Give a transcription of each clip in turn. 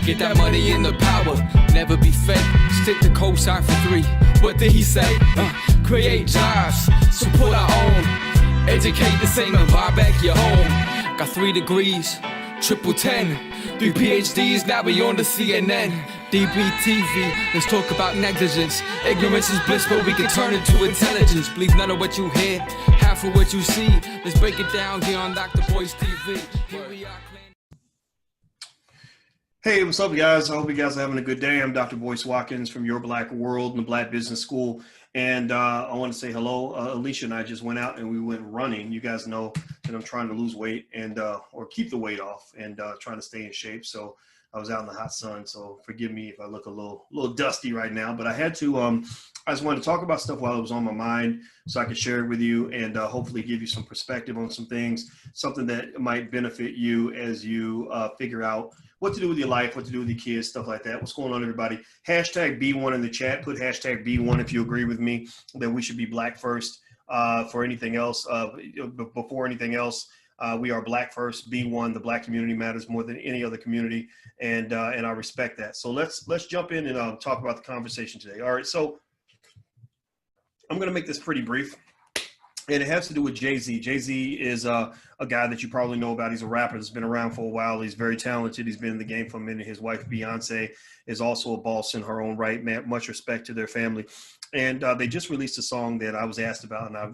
Get that money and the power, never be fake. Stick to cosign for 3. What did he say? Create jobs, support our own. Educate the same and buy back your home. Got 3 degrees, triple 10. 3 PhDs, now we on the CNN. DBTV, let's talk about negligence. Ignorance is bliss, but we can turn it to intelligence. Believe none of what you hear, half of what you see. Let's break it down here on Dr. Boyce TV. Here we are. Hey, what's up, guys? I hope you guys are having a good day. I'm Dr. Boyce Watkins from Your Black World and the Black Business School. And I want to say hello. Alicia and I just went out and we went running. You guys know that I'm trying to lose weight and or keep the weight off and trying to stay in shape. So I was out in the hot sun. So forgive me if I look a little dusty right now. But I had to. I just wanted to talk about stuff while it was on my mind, so I could share it with you and hopefully give you some perspective on some things, something that might benefit you as you figure out what to do with your life, what to do with your kids, stuff like that. What's going on, everybody? Hashtag B1 in the chat. Put hashtag B1 if you agree with me that we should be black first for anything else. Before anything else, we are black first. B1, the black community matters more than any other community, and I respect that. So let's jump in and talk about the conversation today. All right, so I'm going to make this pretty brief. And it has to do with Jay-Z. Jay-Z is a guy that you probably know about. He's a rapper that's been around for a while. He's very talented. He's been in the game for a minute. His wife, Beyonce, is also a boss in her own right. Man, much respect to their family. And they just released a song that I was asked about, and I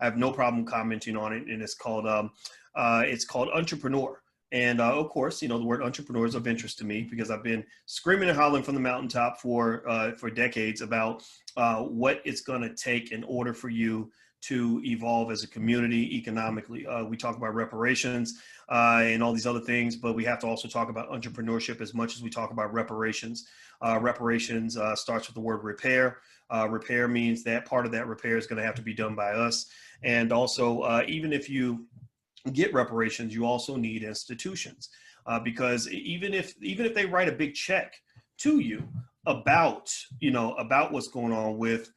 have no problem commenting on it. And it's called Entrepreneur. And of course, you know, the word entrepreneur is of interest to me because I've been screaming and hollering from the mountaintop for decades about what it's going to take in order for you to evolve as a community economically. We talk about reparations and all these other things, but we have to also talk about entrepreneurship as much as we talk about reparations. Reparations starts with the word repair. Repair means that part of that repair is going to have to be done by us. And also, even if you get reparations, you also need institutions because even if they write a big check to you about what's going on with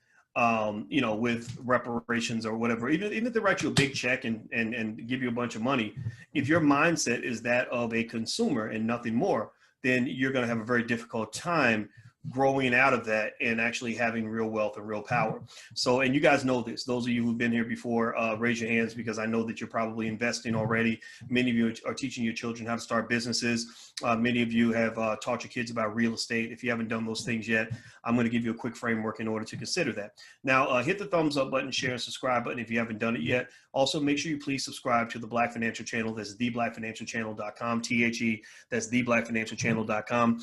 with reparations or whatever, even if they write you a big check and give you a bunch of money, if your mindset is that of a consumer and nothing more, then you're going to have a very difficult time growing out of that and actually having real wealth and real power. So, and you guys know this, those of you who've been here before, raise your hands because I know that you're probably investing already. Many of you are teaching your children how to start businesses. Many of you have taught your kids about real estate. If you haven't done those things yet, I'm going to give you a quick framework in order to consider that. Now, hit the thumbs up button, share and subscribe button if you haven't done it yet. Also, make sure you please subscribe to the Black Financial Channel. That's theblackfinancialchannel.com, THE, that's theblackfinancialchannel.com.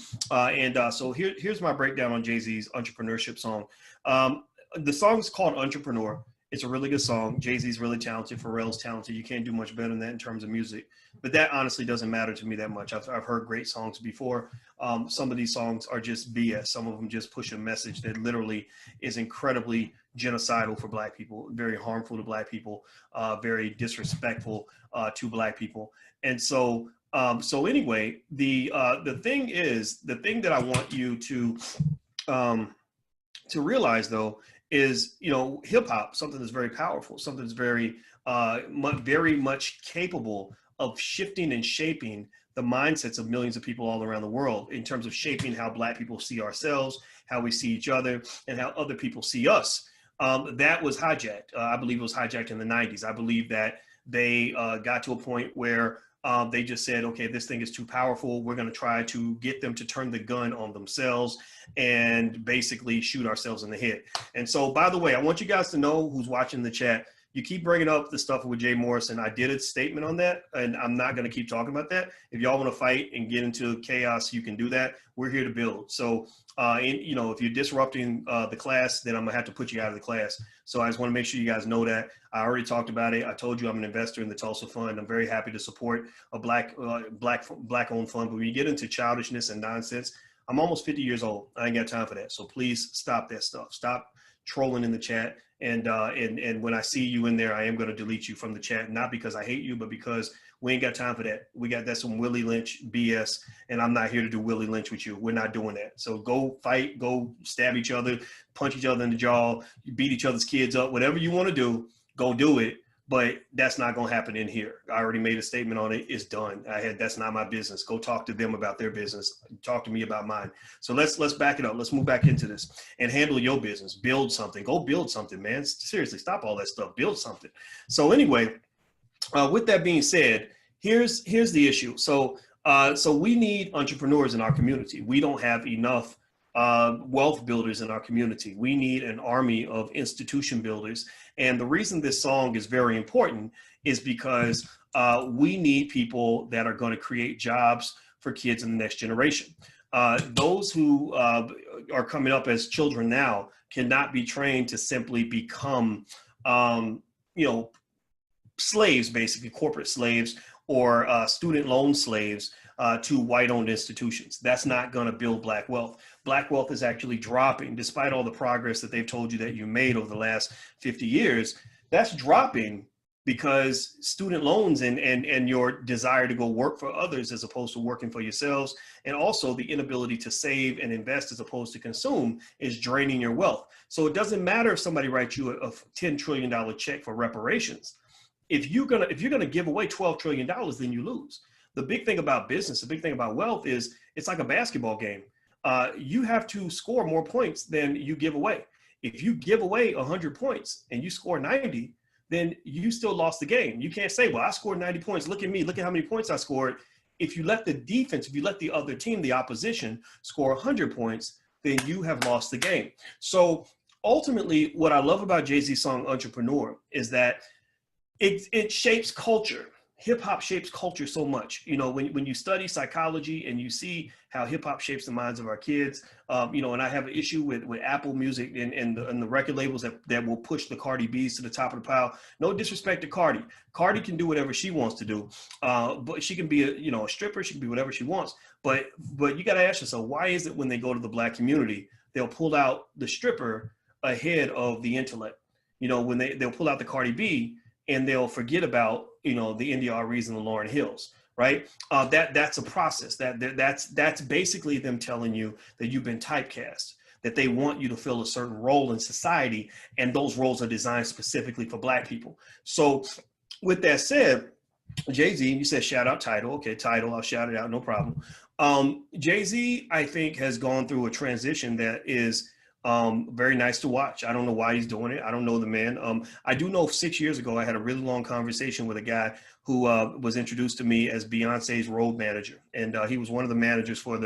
So here's my breakdown on Jay-Z's entrepreneurship song. The song is called Entrepreneur. It's a really good song. Jay-Z's really talented. Pharrell's talented. You can't do much better than that in terms of music. But that honestly doesn't matter to me that much. I've heard great songs before. Some of these songs are just BS. Some of them just push a message that literally is incredibly genocidal for Black people, very harmful to Black people, very disrespectful to Black people. And so anyway, the thing that I want you to realize though is, hip hop, something that's very powerful, something that's very much capable of shifting and shaping the mindsets of millions of people all around the world in terms of shaping how Black people see ourselves, how we see each other, and how other people see us. That was hijacked. I believe it was hijacked in the 90s. I believe that they got to a point where they just said, okay, this thing is too powerful. We're going to try to get them to turn the gun on themselves and basically shoot ourselves in the head. And so, by the way, I want you guys to know who's watching the chat. You keep bringing up the stuff with Jay Morrison. I did a statement on that, and I'm not going to keep talking about that. If y'all want to fight and get into chaos, you can do that. We're here to build. So, if you're disrupting the class, then I'm going to have to put you out of the class. So I just want to make sure you guys know that. I already talked about it. I told you I'm an investor in the Tulsa Fund. I'm very happy to support a Black-owned fund. But when you get into childishness and nonsense, I'm almost 50 years old. I ain't got time for that. So please stop that stuff. Stop trolling in the chat. And when I see you in there, I am going to delete you from the chat, not because I hate you, but because we ain't got time for that. That's some Willie Lynch BS, and I'm not here to do Willie Lynch with you. We're not doing that. So go fight, go stab each other, punch each other in the jaw, beat each other's kids up, whatever you want to do, go do it. but that's not going to happen in here. I already made a statement on it. It's done. That's not my business. Go talk to them about their business. Talk to me about mine. So let's back it up. Let's move back into this and handle your business. Build something. Go build something, man. Seriously, stop all that stuff. Build something. So anyway, with that being said, here's the issue. So we need entrepreneurs in our community. We don't have enough wealth builders in our community. We need an army of institution builders. And the reason this song is very important is because we need people that are going to create jobs for kids in the next generation. Those who are coming up as children now cannot be trained to simply become, slaves, basically corporate slaves or student loan slaves to white-owned institutions. That's not going to build Black wealth. Black wealth is actually dropping, despite all the progress that they've told you that you made over the last 50 years. That's dropping because student loans and your desire to go work for others as opposed to working for yourselves, and also the inability to save and invest as opposed to consume is draining your wealth. So it doesn't matter if somebody writes you a $10 trillion check for reparations. If you're gonna give away $12 trillion, then you lose. The big thing about business, the big thing about wealth is it's like a basketball game. You have to score more points than you give away. If you give away 100 points and you score 90, then you still lost the game. You can't say, well, I scored 90 points. Look at me. Look at how many points I scored. If you let the defense, if you let the other team, the opposition, score 100 points, then you have lost the game. So ultimately, what I love about Jay-Z's song Entrepreneur is that it shapes culture. Hip hop shapes culture so much. When you study psychology and you see how hip hop shapes the minds of our kids, and I have an issue with Apple Music and the record labels that will push the Cardi B's to the top of the pile. No disrespect to Cardi. Cardi can do whatever she wants to do, but she can be a stripper. She can be whatever she wants. But you got to ask yourself, why is it when they go to the Black community, they'll pull out the stripper ahead of the intellect? When they'll pull out the Cardi B and they'll forget about the India Aries and the Lauryn Hills, right? That's a process. That's basically them telling you that you've been typecast, that they want you to fill a certain role in society, and those roles are designed specifically for Black people. So with that said, Jay-Z, you said shout out Tidal. Okay, Tidal, I'll shout it out, no problem. Jay-Z, I think, has gone through a transition that is very nice to watch. I don't know why he's doing it. I don't know the man. I do know 6 years ago, I had a really long conversation with a guy who was introduced to me as Beyonce's road manager. And he was one of the managers for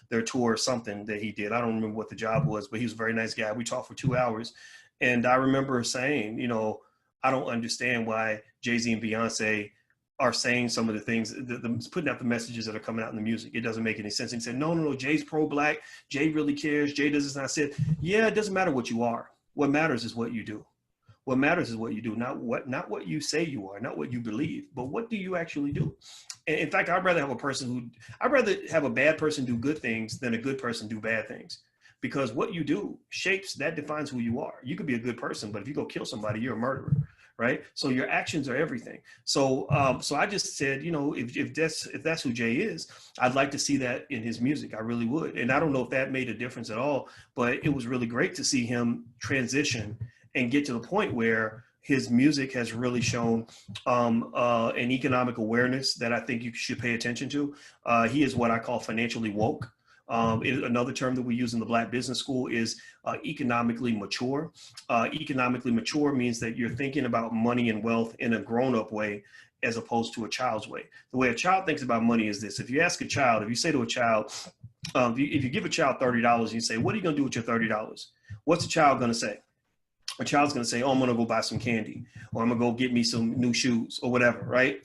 their tour or something that he did. I don't remember what the job was, but he was a very nice guy. We talked for 2 hours. And I remember saying, I don't understand why Jay-Z and Beyonce are saying some of the things, putting out the messages that are coming out in the music. It doesn't make any sense. And he said, no, Jay's pro-Black. Jay really cares. Jay does this. And I said, yeah, it doesn't matter what you are. What matters is what you do. What matters is what you do, not what you say you are, not what you believe, but what do you actually do? And in fact, I'd rather have a bad person do good things than a good person do bad things. Because what you do that defines who you are. You could be a good person, but if you go kill somebody, you're a murderer. Right. So your actions are everything. So I just said, if that's who Jay is, I'd like to see that in his music. I really would. And I don't know if that made a difference at all, but it was really great to see him transition and get to the point where his music has really shown an economic awareness that I think you should pay attention to. He is what I call financially woke. Another term that we use in the Black Business School is economically mature. Economically mature means that you're thinking about money and wealth in a grown-up way as opposed to a child's way. The way a child thinks about money is this. If you ask a child, if you say to a child, if you give a child $30 and you say, what are you going to do with your $30? What's the child going to say? A child's going to say, oh, I'm going to go buy some candy, or I'm going to go get me some new shoes or whatever, right?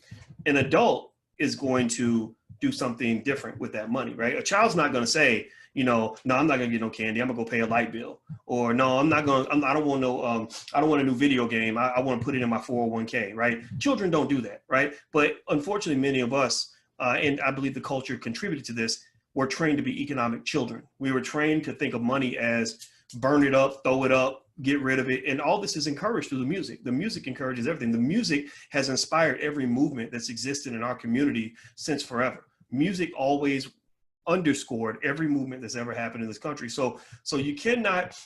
An adult is going to do something different with that money, right? A child's not going to say, no, I'm not going to get no candy. I'm gonna go pay a light bill. Or no, I don't want a new video game. I want to put it in my 401k, right? Children don't do that, right? But unfortunately, many of us, and I believe the culture contributed to this, were trained to be economic children. We were trained to think of money as burn it up, throw it up, get rid of it. And all this is encouraged through the music. The music encourages everything. The music has inspired every movement that's existed in our community since forever. Music always underscored every movement that's ever happened in this country. So you cannot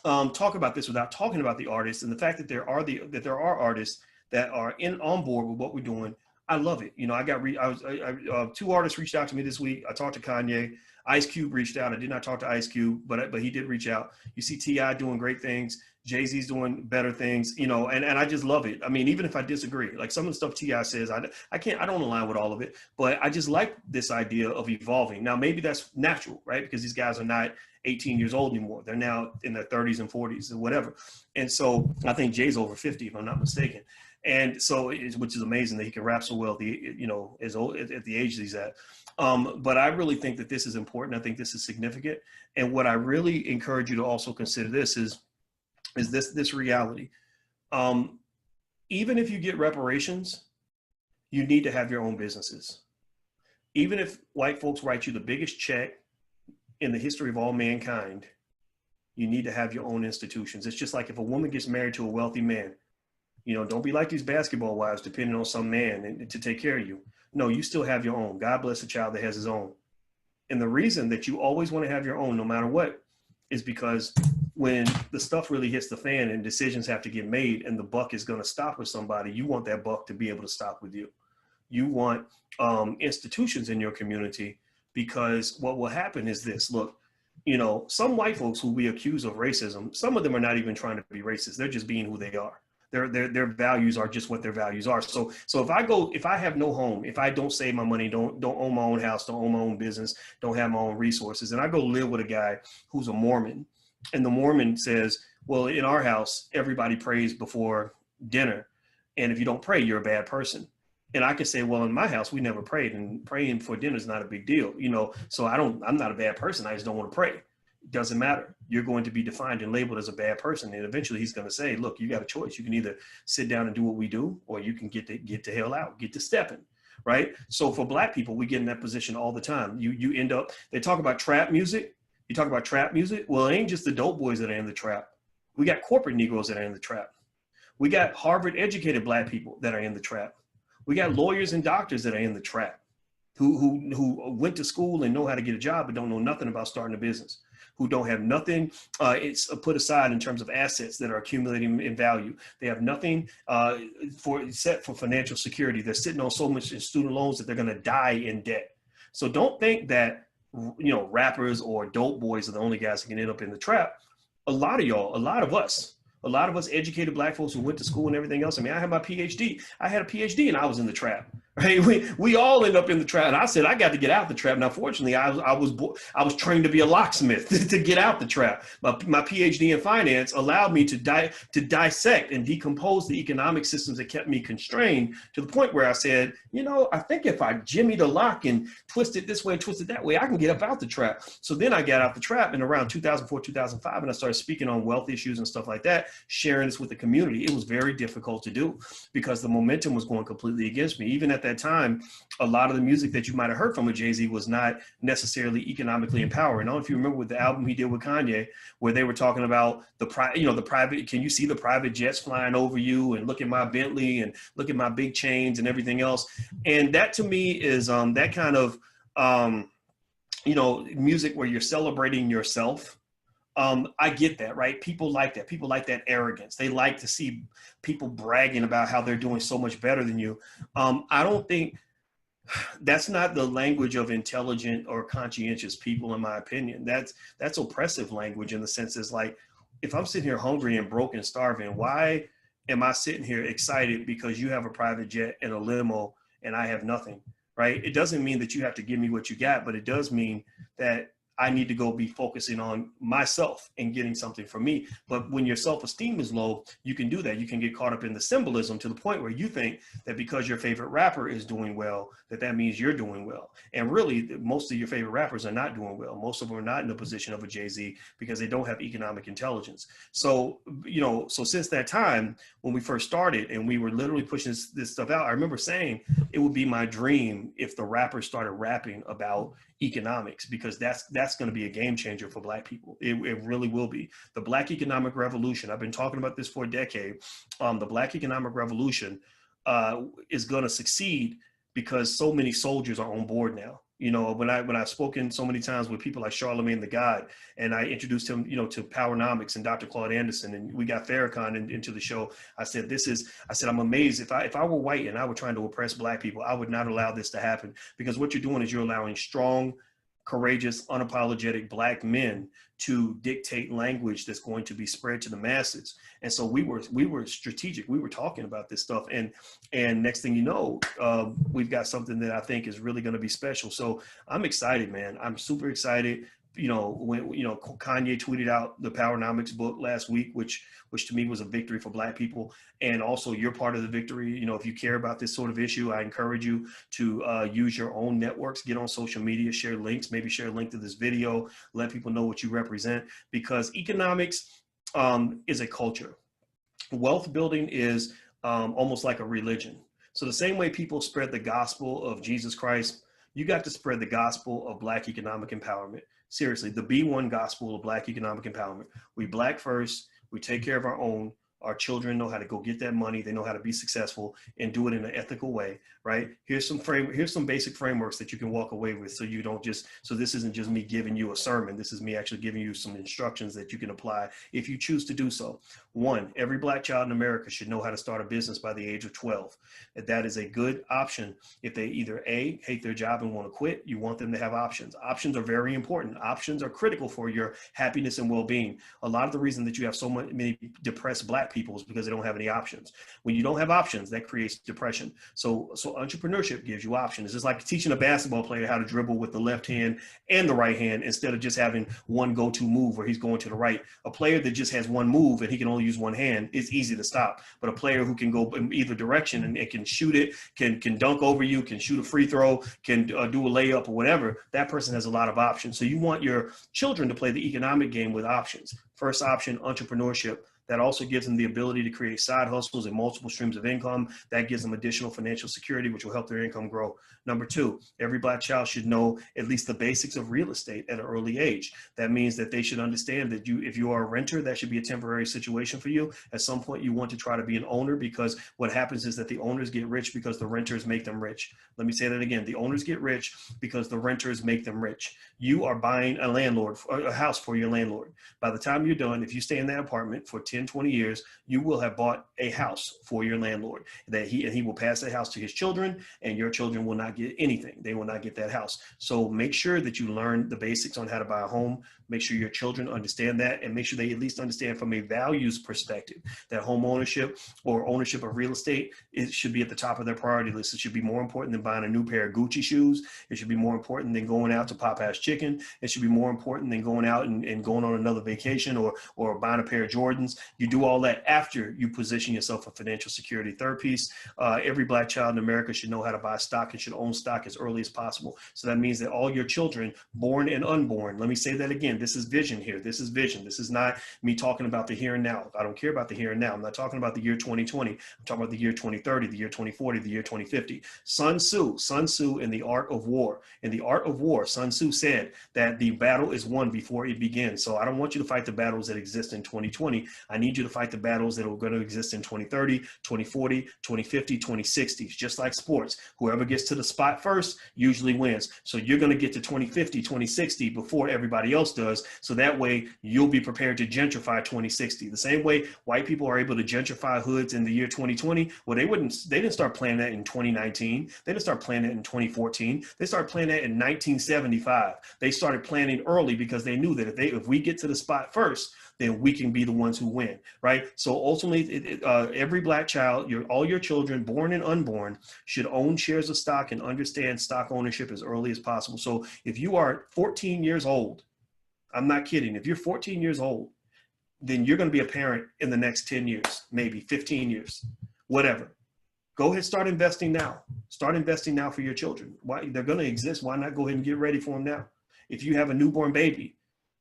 talk about this without talking about the artists and the fact that there are artists that are on board with what we're doing, I love it. You know, two artists reached out to me this week. I talked to Kanye. Ice Cube reached out. I did not talk to Ice Cube, but he did reach out. You see T.I. doing great things. Jay-Z's doing better things, you know, and I just love it. I mean, even if I disagree, like some of the stuff T.I. says, I don't align with all of it, but I just like this idea of evolving. Now, maybe that's natural, right? Because these guys are not 18 years old anymore. They're now in their 30s and 40s and whatever. And so I think Jay's over 50, if I'm not mistaken. And so, which is amazing that he can rap so well, you know, as old at the age that he's at. But I really think that this is important. I think this is significant. And what I really encourage you to also consider this is this reality. Even if you get reparations, you need to have your own businesses. Even if white folks write you the biggest check in the history of all mankind, you need to have your own institutions. It's just like if a woman gets married to a wealthy man, you know, don't be like these basketball wives depending on some man to take care of you. No, you still have your own. God bless a child that has his own. And the reason that you always want to have your own, no matter what, is because when the stuff really hits the fan and decisions have to get made and the buck is going to stop with somebody, you want that buck to be able to stop with you. You want institutions in your community, because what will happen is this. Look, you know, some white folks who we accuse of racism, some of them are not even trying to be racist. They're just being who they are. Their values are just what their values are. So if I have no home, if I don't save my money, don't own my own house, don't own my own business, don't have my own resources, and I go live with a guy who's a Mormon, and the Mormon says, well, in our house, everybody prays before dinner, and if you don't pray, you're a bad person. And I could say, well, in my house, we never prayed, and praying for dinner is not a big deal, you know. So I'm not a bad person. I just don't want to pray. It doesn't matter. You're going to be defined and labeled as a bad person. And eventually he's going to say, look, you got a choice. You can either sit down and do what we do, or you can get to hell out, get to stepping, right? So for Black people, we get in that position all the time. You end up, they talk about trap music. You talk about trap music. Well, it ain't just the dope boys that are in the trap. We got corporate Negroes that are in the trap. We got Harvard educated Black people that are in the trap. We got lawyers and doctors that are in the trap who went to school and know how to get a job, but don't know nothing about starting a business, who don't have nothing it's put aside in terms of assets that are accumulating in value. They have nothing set for financial security. They're sitting on so much in student loans that they're going to die in debt. So don't think that, you know, rappers or dope boys are the only guys who can end up in the trap. A lot of us educated Black folks who went to school and everything else. I mean, I had my PhD. I had a PhD and I was in the trap. Right? We all end up in the trap. And I said, I got to get out the trap. Now, fortunately, I was trained to be a locksmith to get out the trap. My PhD in finance allowed me to dissect and decompose the economic systems that kept me constrained, to the point where I said, you know, I think if I jimmy the lock and twist it this way and twist it that way, I can get up out the trap. So then I got out the trap in around 2004, 2005, and I started speaking on wealth issues and stuff like that, sharing this with the community. It was very difficult to do because the momentum was going completely against me. Even at that time, a lot of the music that you might have heard from with Jay-Z was not necessarily economically empowering. I don't know if you remember with the album he did with Kanye, where they were talking about the private, can you see the private jets flying over you, and look at my Bentley and look at my big chains and everything else. And that to me is that kind of, music where you're celebrating yourself. I get that, right? People like that. People like that arrogance. They like to see people bragging about how they're doing so much better than you. I don't think that's not the language of intelligent or conscientious people, in my opinion. That's oppressive language, in the sense is like, if I'm sitting here hungry and broke and starving, why am I sitting here excited because you have a private jet and a limo and I have nothing, right? It doesn't mean that you have to give me what you got, but it does mean that I need to go be focusing on myself and getting something from me. But when your self-esteem is low, you can do that. You can get caught up in the symbolism to the point where you think that because your favorite rapper is doing well, that means you're doing well. And really, most of your favorite rappers are not doing well. Most of them are not in the position of a Jay-Z because they don't have economic intelligence. So, so since that time, when we first started and we were literally pushing this stuff out, I remember saying it would be my dream if the rappers started rapping about economics, because that's going to be a game changer for Black people. It really will be. The Black economic revolution, I've been talking about this for a decade. The Black economic revolution is going to succeed because so many soldiers are on board now. You know, when I've spoken so many times with people like Charlemagne the God, and I introduced him, you know, to Powernomics and Dr. Claude Anderson, and we got Farrakhan into the show. I said, I'm amazed if I were white and I were trying to oppress Black people, I would not allow this to happen, because what you're doing is you're allowing strong, courageous, unapologetic Black men to dictate language that's going to be spread to the masses. And so we were strategic. We were talking about this stuff, and next thing you know, we've got something that I think is really going to be special. So I'm excited, man. I'm super excited. You know, when Kanye tweeted out the Powernomics book last week, which to me was a victory for Black people, and also you're part of the victory. You know, if you care about this sort of issue, I encourage you to use your own networks, get on social media, share links, maybe share a link to this video, let people know what you represent, because economics is a culture. Wealth building is almost like a religion. So the same way people spread the gospel of Jesus Christ, you got to spread the gospel of Black economic empowerment. Seriously, the B1 gospel of Black economic empowerment. We Black first, we take care of our own. Our children know how to go get that money. They know how to be successful and do it in an ethical way, right? Here's some basic frameworks that you can walk away with, so you don't just, so this isn't just me giving you a sermon. This is me actually giving you some instructions that you can apply if you choose to do so. 1, every Black child in America should know how to start a business by the age of 12. That is a good option. If they either A, hate their job and want to quit, you want them to have options. Options are very important. Options are critical for your happiness and well-being. A lot of the reason that you have so many depressed Black people is because they don't have any options. When you don't have options, that creates depression. So entrepreneurship gives you options. It's like teaching a basketball player how to dribble with the left hand and the right hand, instead of just having one go-to move where he's going to the right. A player that just has one move and he can only use one hand, it's easy to stop. But a player who can go in either direction and it can shoot it, can dunk over you, can shoot a free throw, can do a layup or whatever, that person has a lot of options. So you want your children to play the economic game with options. First option, entrepreneurship. That also gives them the ability to create side hustles and multiple streams of income. That gives them additional financial security, which will help their income grow. Number 2, every Black child should know at least the basics of real estate at an early age. That means that they should understand that if you are a renter, that should be a temporary situation for you. At some point, you want to try to be an owner, because what happens is that the owners get rich because the renters make them rich. Let me say that again. The owners get rich because the renters make them rich. You are buying a house for your landlord. By the time you're done, if you stay in that apartment for 10, 20 years, you will have bought a house for your landlord, that he will pass that house to his children, and your children will not get anything. They will not get that house. So make sure that you learn the basics on how to buy a home. Make sure your children understand that, and make sure they at least understand from a values perspective that home ownership or ownership of real estate, it should be at the top of their priority list. It should be more important than buying a new pair of Gucci shoes. It should be more important than going out to Popeye's Chicken. It should be more important than going out and going on another vacation or buying a pair of Jordans. You do all that after you position yourself for financial security. Third piece, every Black child in America should know how to buy stock and should own stock as early as possible. So that means that all your children, born and unborn, let me say that again, this is vision here. This is vision. This is not me talking about the here and now. I don't care about the here and now. I'm not talking about the year 2020. I'm talking about the year 2030, the year 2040, the year 2050. Sun Tzu in The Art of War. In The Art of War, Sun Tzu said that the battle is won before it begins. So I don't want you to fight the battles that exist in 2020. I need you to fight the battles that are going to exist in 2030, 2040, 2050, 2060. Just like sports, whoever gets to the spot first usually wins. So you're going to get to 2050, 2060 before everybody else does. So that way you'll be prepared to gentrify 2060. The same way white people are able to gentrify hoods in the year 2020. Well, they didn't start planning that in 2019. They didn't start planning that in 2014. They started planning that in 1975. They started planning early because they knew that if we get to the spot first, then we can be the ones who win, right? So ultimately, every Black child, all your children, born and unborn, should own shares of stock and understand stock ownership as early as possible. So if you are 14 years old, I'm not kidding, if you're 14 years old, then you're going to be a parent in the next 10 years, maybe 15 years, whatever. Go ahead, start investing now. Start investing now for your children. Why? They're going to exist. Why not go ahead and get ready for them now? If you have a newborn baby,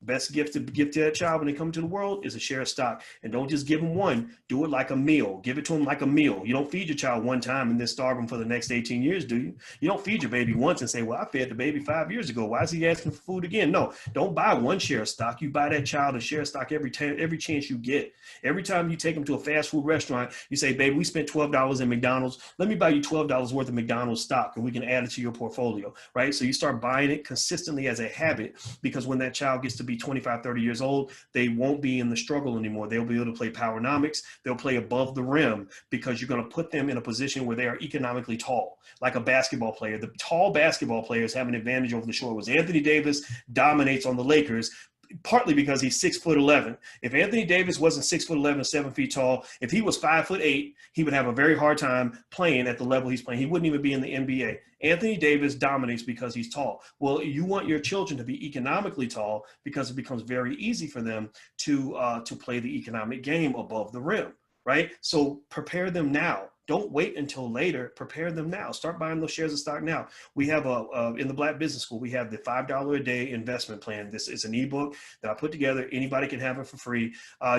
Best gift to give to that child when they come to the world is a share of stock. And don't just give them one. Do it like a meal. Give it to them like a meal. You don't feed your child one time and then starve them for the next 18 years, do you? You don't feed your baby once and say, well, I fed the baby 5 years ago. Why is he asking for food again? No, don't buy one share of stock. You buy that child a share of stock every chance you get. Every time you take them to a fast food restaurant, you say, baby, we spent $12 in McDonald's. Let me buy you $12 worth of McDonald's stock and we can add it to your portfolio, right? So you start buying it consistently as a habit, because when that child gets to be 25, 30 years old, they won't be in the struggle anymore. They'll be able to play powernomics. They'll play above the rim, because you're going to put them in a position where they are economically tall, like a basketball player. The tall basketball players have an advantage over the short ones. Anthony Davis dominates on the Lakers, partly because he's 6'11". If Anthony Davis wasn't 6'11", 7 feet tall, if he was 5'8", he would have a very hard time playing at the level he's playing. He wouldn't even be in the NBA. Anthony Davis dominates because he's tall. Well, you want your children to be economically tall, because it becomes very easy for them to play the economic game above the rim, right? So prepare them now. Don't wait until later. Prepare them now. Start buying those shares of stock now. We have in the Black Business School, we have the $5 a day investment plan. This is an ebook that I put together. Anybody can have it for free.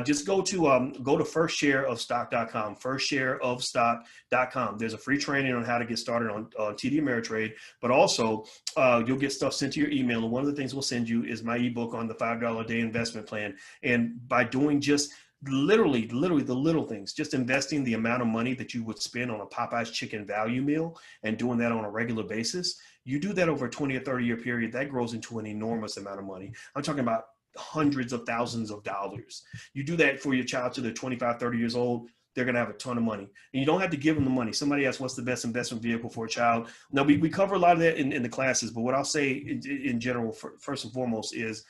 Just go to firstshareofstock.com, firstshareofstock.com. There's a free training on how to get started on TD Ameritrade, but also you'll get stuff sent to your email. And one of the things we'll send you is my ebook on the $5 a day investment plan. And by doing just literally the little things, just investing the amount of money that you would spend on a Popeye's chicken value meal and doing that on a regular basis, you do that over a 20 or 30 year period, that grows into an enormous amount of money. I'm talking about hundreds of thousands of dollars. You do that for your child till they're 25, 30 years old, they're going to have a ton of money. And you don't have to give them the money. Somebody asked, what's the best investment vehicle for a child? Now, we cover a lot of that in the classes, but what I'll say in general, first and foremost, is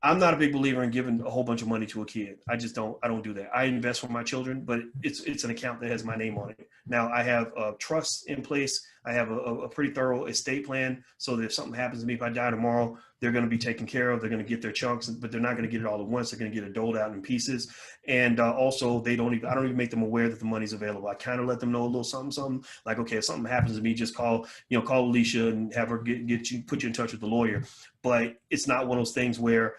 I'm not a big believer in giving a whole bunch of money to a kid. I don't do that. I invest for my children, but it's an account that has my name on it. Now I have a trust in place. I have a pretty thorough estate plan, so that if something happens to me, if I die tomorrow, they're going to be taken care of. They're going to get their chunks, but they're not going to get it all at once. They're going to get it doled out in pieces. And also I don't even make them aware that the money's available. I kind of let them know a little something, like, okay, if something happens to me, just call Alicia and have her put you in touch with the lawyer. But it's not one of those things where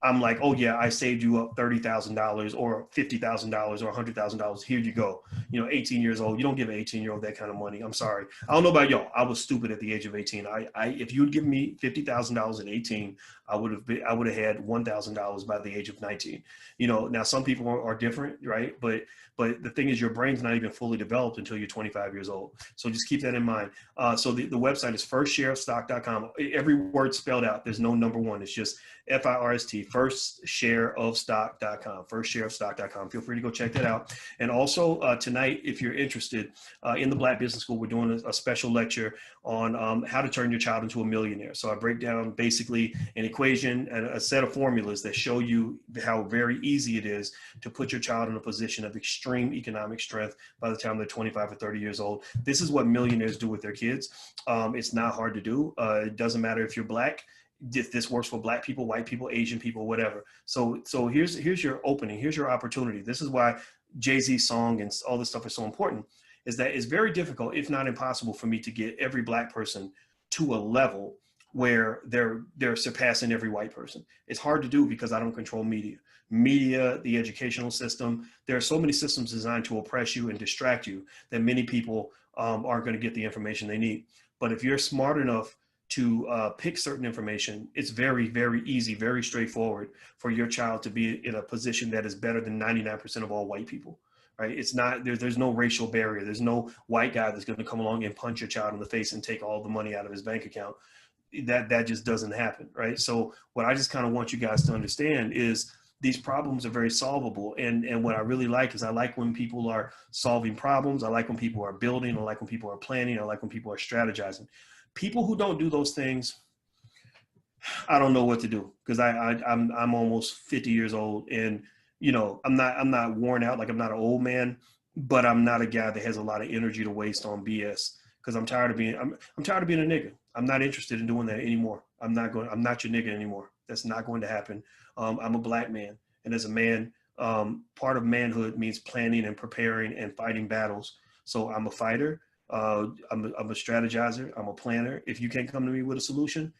I'm like, oh yeah, I saved you up $30,000 or $50,000 or $100,000. Here you go. 18 years old. You don't give an 18-year-old that kind of money. I'm sorry. I don't know about y'all. I was stupid at the age of 18. If you would give me $50,000 at 18, I would have had $1,000 by the age of 19. Now some people are different, right? But the thing is, your brain's not even fully developed until you're 25 years old. So just keep that in mind. So the website is firstshareofstock.com. Every word spelled out. There's no number one. It's just FIRST, firstshareofstock.com, firstshareofstock.com. Feel free to go check that out. And also tonight, if you're interested, in the Black Business School, we're doing a special lecture on how to turn your child into a millionaire. So I break down basically an equation and a set of formulas that show you how very easy it is to put your child in a position of extreme economic strength by the time they're 25 or 30 years old. This is what millionaires do with their kids. It's not hard to do. It doesn't matter if you're Black. This works for Black people, white people, Asian people, whatever. So here's your opening. Here's your opportunity. This is why Jay-Z's song and all this stuff is so important, is that it's very difficult, if not impossible, for me to get every Black person to a level where they're surpassing every white person. It's hard to do because I don't control media, the educational system. There are so many systems designed to oppress you and distract you that many people aren't going to get the information they need. But if you're smart enough to pick certain information, it's very, very easy, very straightforward for your child to be in a position that is better than 99% of all white people, right? It's not, there's no racial barrier. There's no white guy that's going to come along and punch your child in the face and take all the money out of his bank account. That just doesn't happen, right? So what I just kind of want you guys to understand is these problems are very solvable. And what I really like is I like when people are solving problems. I like when people are building. I like when people are planning. I like when people are strategizing. People who don't do those things, I don't know what to do, because I'm almost 50 years old, and I'm not worn out. Like, I'm not an old man, but I'm not a guy that has a lot of energy to waste on BS, because I'm tired of being a nigga. I'm not interested in doing that anymore. I'm not your nigga anymore. That's not going to happen. I'm a Black man, and as a man, part of manhood means planning and preparing and fighting battles. So I'm a fighter. I'm a strategizer. I'm a planner. If you can't come to me with a solution,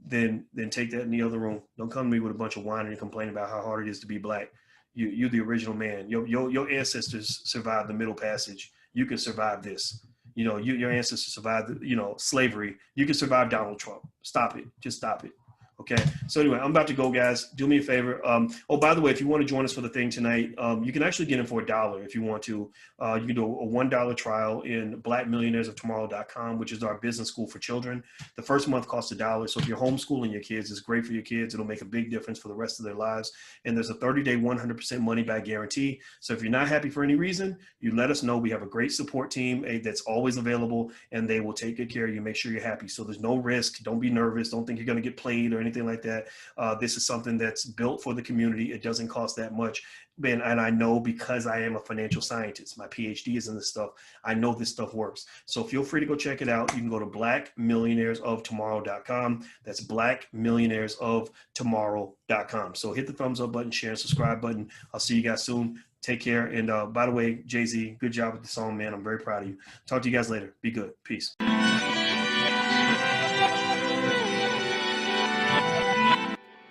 then take that in the other room. Don't come to me with a bunch of whining and complaining about how hard it is to be black. You're the original man. Your ancestors survived the Middle Passage. You can survive this. You know, your ancestors survived, slavery. You can survive Donald Trump. Stop it. Just stop it. Okay. So anyway, I'm about to go, guys. Do me a favor. Oh, by the way, if you want to join us for the thing tonight, you can actually get in for $1 if you want to. You can do a $1 trial in blackmillionairesoftomorrow.com, which is our business school for children. The first month costs $1. So if you're homeschooling your kids, it's great for your kids. It'll make a big difference for the rest of their lives. And there's a 30-day, 100% money back guarantee. So if you're not happy for any reason, you let us know. We have a great support team that's always available, and they will take good care of you, make sure you're happy. So there's no risk. Don't be nervous. Don't think you're going to get played or anything like that. This is something that's built for the community. It doesn't cost that much. And I know, because I am a financial scientist, my PhD is in this stuff. I know this stuff works. So feel free to go check it out. You can go to blackmillionairesoftomorrow.com. That's blackmillionairesoftomorrow.com. So hit the thumbs up button, share, and subscribe button. I'll see you guys soon. Take care. And by the way, Jay-Z, good job with the song, man. I'm very proud of you. Talk to you guys later. Be good. Peace.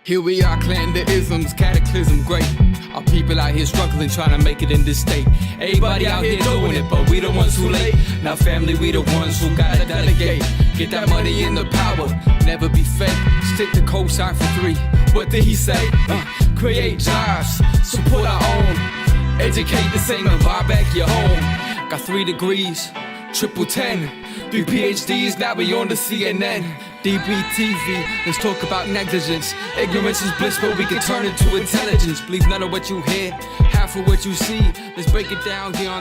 Here we are, clan the isms, cataclysm great. Our people out here struggling, trying to make it in this state. Everybody out here doing it, but we the ones who late. Now family, we the ones who gotta delegate. Get that money in the power, never be fake. Stick to cosign for 3. What did he say? Create jobs, support our own. Educate the same and buy back your home. Got 3 degrees, triple 10. 3 PhDs, now we on the CNN. DBTV, let's talk about negligence. Ignorance is bliss, but we can turn it to intelligence. Believe none of what you hear, half of what you see. Let's break it down here on